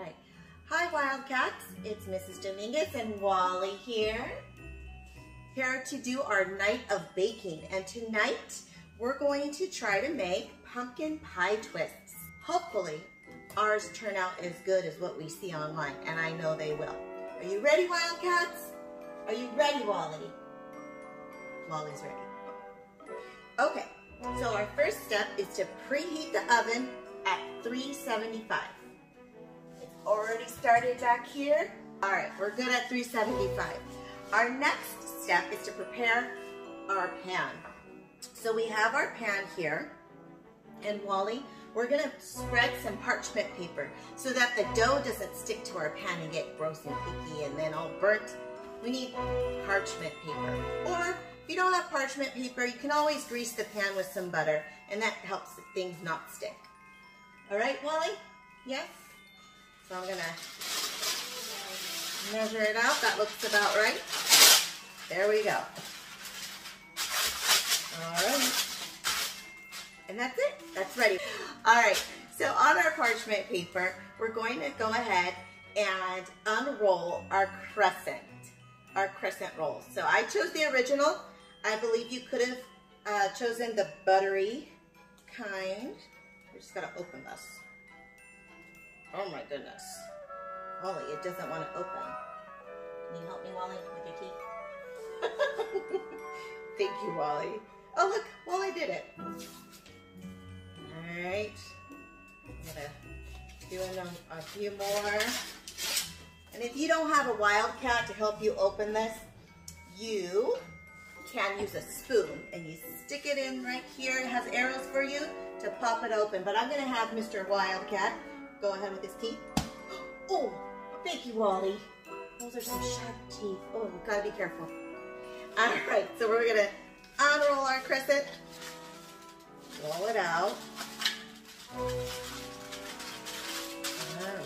right. Hi Wildcats, it's Mrs. Dominguez and Wally here to do our night of baking. And tonight we're going to try to make pumpkin pie twists. Hopefully ours turn out as good as what we see online, and I know they will. Are you ready, Wildcats? Are you ready, Wally? Wally's ready. Okay, so our first step is to preheat the oven at 375. It's already started back here. All right, we're good at 375. Our next step is to prepare our pan. So we have our pan here, and Wally, we're gonna spread some parchment paper so that the dough doesn't stick to our pan and get gross and icky and then all burnt. We need parchment paper. Or if you don't have parchment paper, you can always grease the pan with some butter, and that helps things not stick. All right, Wally? Yes? So I'm gonna measure it out. That looks about right. There we go. All right. And that's it. That's ready. All right. So on our parchment paper, we're going to go ahead and unroll our crescent rolls. So I chose the original. I believe you could have chosen the buttery kind. We just gotta open this. Oh my goodness. Wally, it doesn't want to open. Can you help me, Wally, with your teeth? Thank you, Wally. Oh look, Wally did it. All right. I'm gonna do a few more. And if you don't have a Wildcat to help you open this, you can use a spoon and you stick it in right here. It has arrows for you to pop it open. But I'm gonna have Mr. Wildcat go ahead with his teeth. Oh, thank you, Wally. Those are some sharp teeth. Oh, we've gotta be careful. All right, so we're gonna unroll our crescent, roll it out. All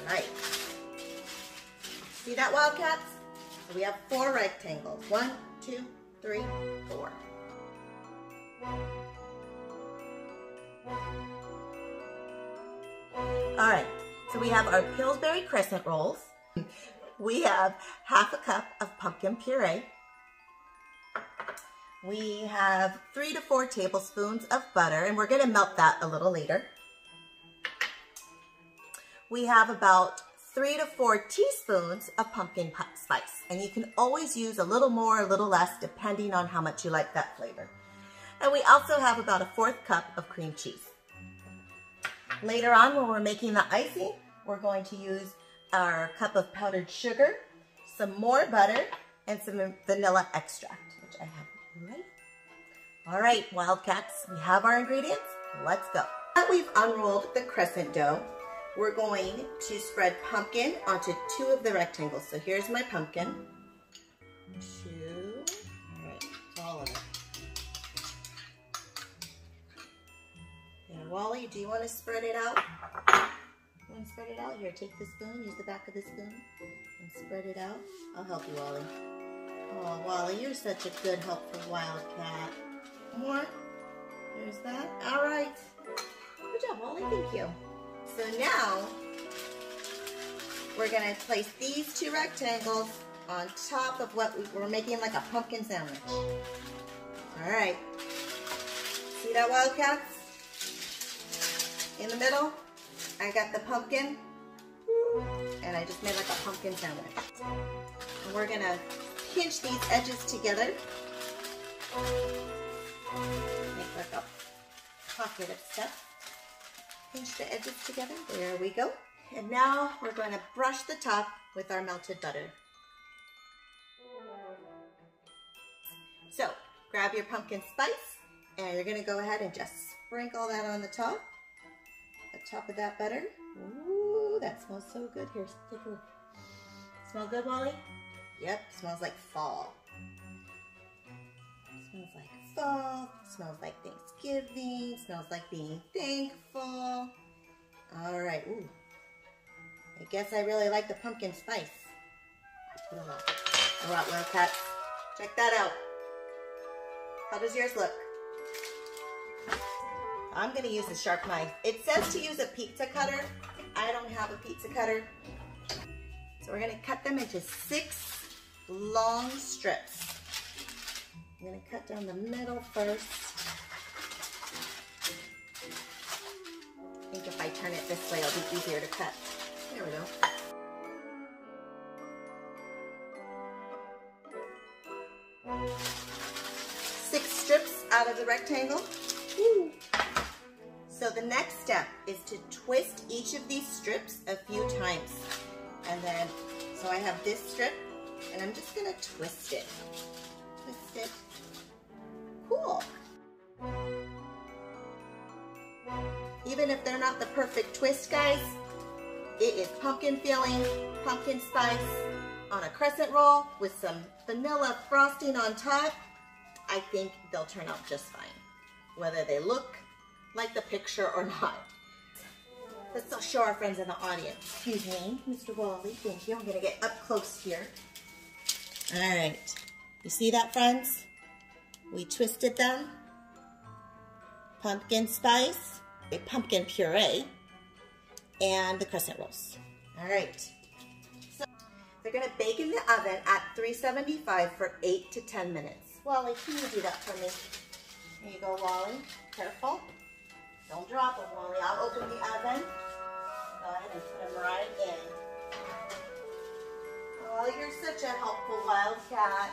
right. See that, Wildcats? So we have 4 rectangles. 1, 2, 3, 4. All right, so we have our Pillsbury crescent rolls. We have half a cup of pumpkin puree. We have 3 to 4 tablespoons of butter, and we're gonna melt that a little later. We have about 3 to 4 teaspoons of pumpkin spice, and you can always use a little more, a little less, depending on how much you like that flavor. And we also have about a 1/4 cup of cream cheese. Later on, when we're making the icing, we're going to use our cup of powdered sugar, some more butter, and some vanilla extract, which I have ready. All right, Wildcats, we have our ingredients. Let's go. Now that we've unrolled the crescent dough, we're going to spread pumpkin onto 2 of the rectangles. So here's my pumpkin. 2. All right, all of it. And Wally, do you want to spread it out? You want to spread it out? Here, take the spoon. Use the back of the spoon and spread it out. I'll help you, Wally. Oh, Wally, you're such a good, helpful Wildcat. More. There's that. All right. Good job, Wally. Thank you. So now, we're going to place these 2 rectangles on top of what we're making, like a pumpkin sandwich. All right. See that, Wildcats? In the middle, I got the pumpkin, and I just made like a pumpkin sandwich. And we're going to pinch these edges together. Make like a pocket of stuff. Pinch the edges together. There we go. And now we're going to brush the top with our melted butter. So grab your pumpkin spice, and you're going to go ahead and just sprinkle that on the top of that butter. Ooh, that smells so good. Here, take a look. Smell good, Wally? Yep, smells like fall. Smells like fall, smells like Thanksgiving, smells like being thankful. All right, ooh. I guess I really like the pumpkin spice. I put a lot. All right, Wildcats, check that out. How does yours look? I'm gonna use a sharp knife. It says to use a pizza cutter. I don't have a pizza cutter, So we're gonna cut them into 6 long strips. I'm gonna cut down the middle first. I think if I turn it this way, it'll be easier to cut. There we go. Six strips out of the rectangle. Woo. So the next step is to twist each of these strips a few times. And then, so I have this strip, and I'm just gonna twist it. Twist it. Cool. Even if they're not the perfect twist, guys, it is pumpkin filling, pumpkin spice on a crescent roll with some vanilla frosting on top. I think they'll turn out just fine, whether they look like the picture or not. Let's show our friends in the audience. Excuse me, Mr. Wally, thank you. I'm gonna get up close here. All right, you see that, friends? We twisted them. Pumpkin spice, a pumpkin puree, and the crescent rolls. All right, so they're gonna bake in the oven at 375 for 8 to 10 minutes. Wally, can you do that for me? Here you go, Wally, careful. Don't drop them, Wally. I'll open the oven. Go ahead and put them right in. Oh, you're such a helpful wildcat.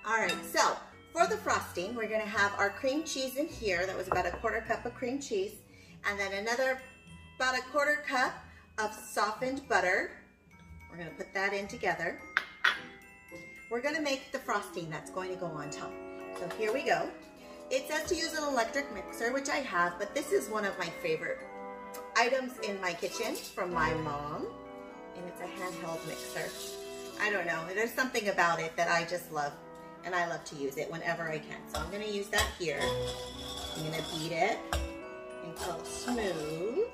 All right, so for the frosting, we're gonna have our cream cheese in here. That was about a 1/4 cup of cream cheese. And then about a 1/4 cup of softened butter. We're gonna put that in together. We're gonna make the frosting that's going to go on top. So here we go. It says to use an electric mixer, which I have, but this is one of my favorite items in my kitchen from my mom, and it's a handheld mixer. I don't know, there's something about it that I just love, and I love to use it whenever I can. So I'm gonna use that here. I'm gonna beat it until it's smooth.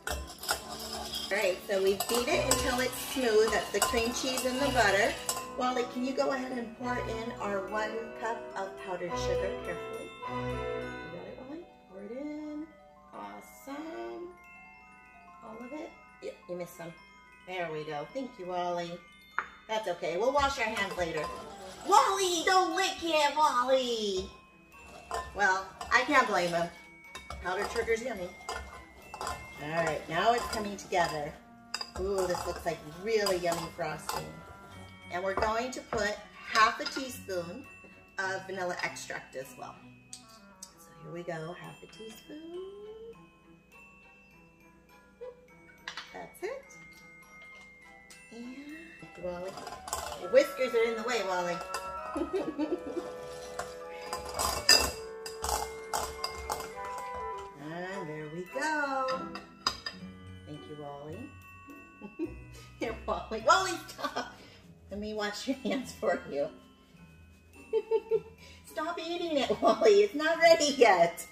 All right, so we beat it until it's smooth. That's the cream cheese and the butter. Wally, can you go ahead and pour in our 1 cup of powdered sugar carefully? You got it, Wally? Pour it in. Awesome. All of it? Yep, you missed some. There we go. Thank you, Wally. That's okay. We'll wash our hands later. Wally, don't lick it, Wally. Well, I can't blame him. Powdered sugar's yummy. All right, now it's coming together. Ooh, this looks like really yummy frosting. And we're going to put 1/2 teaspoon of vanilla extract as well. So here we go, 1/2 teaspoon. That's it. And, Wally, your whiskers are in the way, Wally. And there we go. Thank you, Wally. Here, Wally. Wally, stop. Let me wash your hands for you. Stop eating it, Wally. It's not ready yet.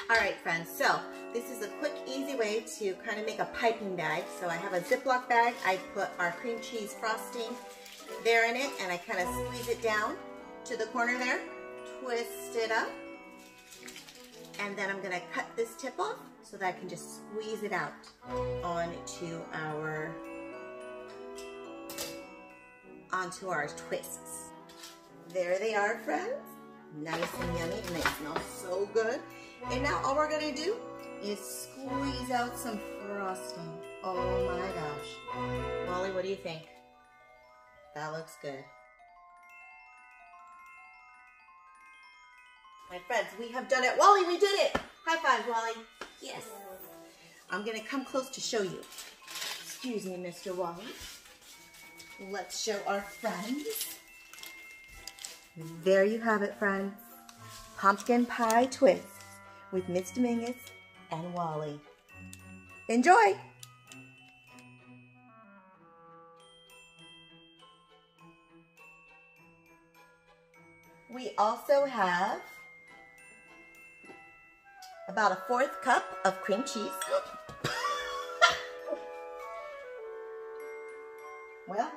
All right, friends. So this is a quick, easy way to kind of make a piping bag. So I have a Ziploc bag. I put our cream cheese frosting there in it, and I kind of squeeze it down to the corner there. Twist it up. And then I'm going to cut this tip off so that I can just squeeze it out onto our twists. There they are, friends. Nice and yummy, and they smell so good. And now all we're gonna do is squeeze out some frosting. Oh my gosh. Wally, what do you think? That looks good. My friends, we have done it. Wally, we did it. High five, Wally. Yes. I'm gonna come close to show you. Excuse me, Mr. Wally. Let's show our friends. There you have it, friends. Pumpkin pie twists with Miss Dominguez and Wally. Enjoy! We also have about a 1/4 cup of cream cheese. Well,